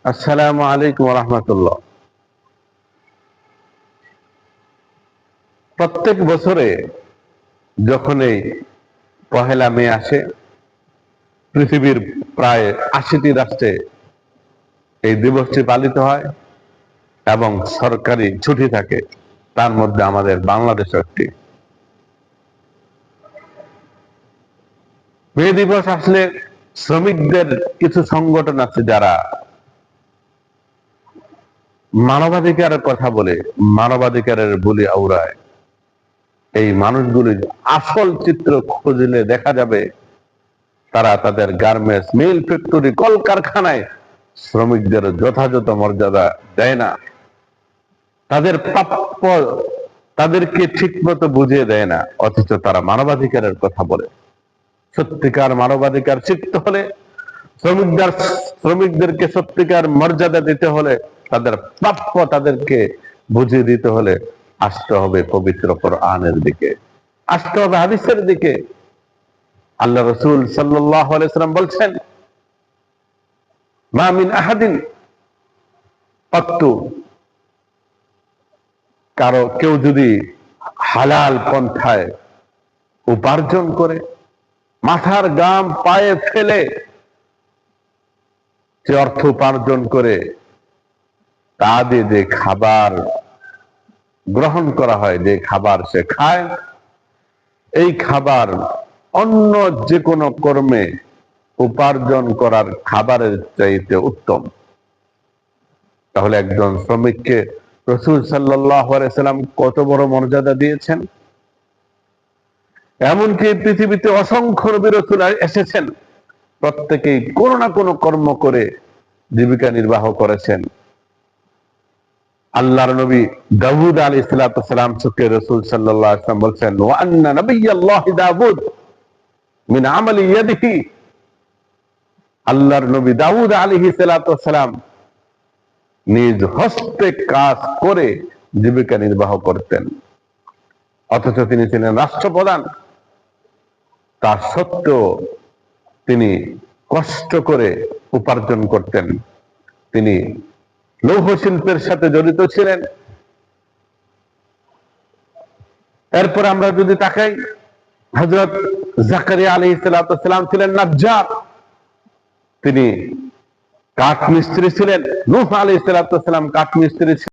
আসসালামু আলাইকুম ওয়া রাহমাতুল্লাহ। প্রত্যেক বছরে যখন এই পহেলা মে আসে, পৃথিবীর প্রায় ৮০টি রাষ্ট্রে এই দিবসটি পালিত হয় এবং সরকারি ছুটি থাকে। তার মধ্যে আমাদের বাংলাদেশ একটি। মে দিবস আসলে শ্রমিকদের কিছু সংগঠন আছে যারা মানবাধিকারের কথা বলে, মানবাধিকারের বুলি আওড়ায়। এই মানুষগুলির আসল চিত্র খুঁজলে দেখা যাবে তারা তাদের গার্মেন্টস, মিল, ফ্যাক্টরি, কলকারখানায় শ্রমিকদের যথাযথ মর্যাদা দেয় না। তাদের প্রাপ্য তাদেরকে ঠিক মতো বুঝিয়ে দেয় না, অথচ তারা মানবাধিকারের কথা বলে। সত্যিকার মানবাধিকার শিখতে হলে, শ্রমিকদেরকে সত্যিকার মর্যাদা দিতে হলে, তাদের প্রাপ্য তাদেরকে বুঝিয়ে দিতে হলে আসতে হবে পবিত্র কোরআনের দিকে, আসতে হবে হাদিসের দিকে। আল্লাহ রাসূল সাল্লাল্লাহু আলাইহি ওয়াসাল্লাম বলছেন, মা মিন আহাদিন পাত্তু, কেউ যদি হালাল পন্থায় উপার্জন করে, মাথার ঘাম পায়ে ফেলে যে অর্থ উপার্জন করে, তা দিয়ে যে খাবার গ্রহণ করা হয়, যে খাবার সে খায়, এই খাবার অন্য যে কোনো কর্মে উপার্জন করার খাবারের চাইতে উত্তম। তাহলে একজন শ্রমিককে রাসূল সাল্লাল্লাহু আলাইহি সাল্লাম কত বড় মর্যাদা দিয়েছেন। এমনকি পৃথিবীতে অসংখ্য নবী রাসূল এসেছেন, প্রত্যেকেই কোনো না কোনো কর্ম করে জীবিকা নির্বাহ করেছেন। আল্লাহর নবী দাউদ আলাইহিস সালাম থেকে রাসূল সাল্লাল্লাহু আলাইহি ওয়াসাল্লাম বলেছেন, ওয়া আন্না নাবিয়াল্লাহি দাউদ মিন আমালি ইয়াদিহি, আল্লাহর নবী দাউদ আলাইহিস সালাম নিজ হস্তে কাজ করে জীবিকা নির্বাহ করতেন। অথচ তিনি ছিলেন রাষ্ট্রপ্রধান, তা সত্ত্বেও তিনি কষ্ট করে উপার্জন করতেন। তিনি লৌহ শিল্পের সাথে জড়িত ছিলেন। এরপর আমরা যদি তাকাই, হযরত জাকারিয়া আলাইহিস সালাম ছিলেন নাজ্জার, তিনি কাঠ মিস্ত্রি ছিলেন। নূহ আলাইহিস সালাম কাঠ মিস্ত্রি ছিলেন।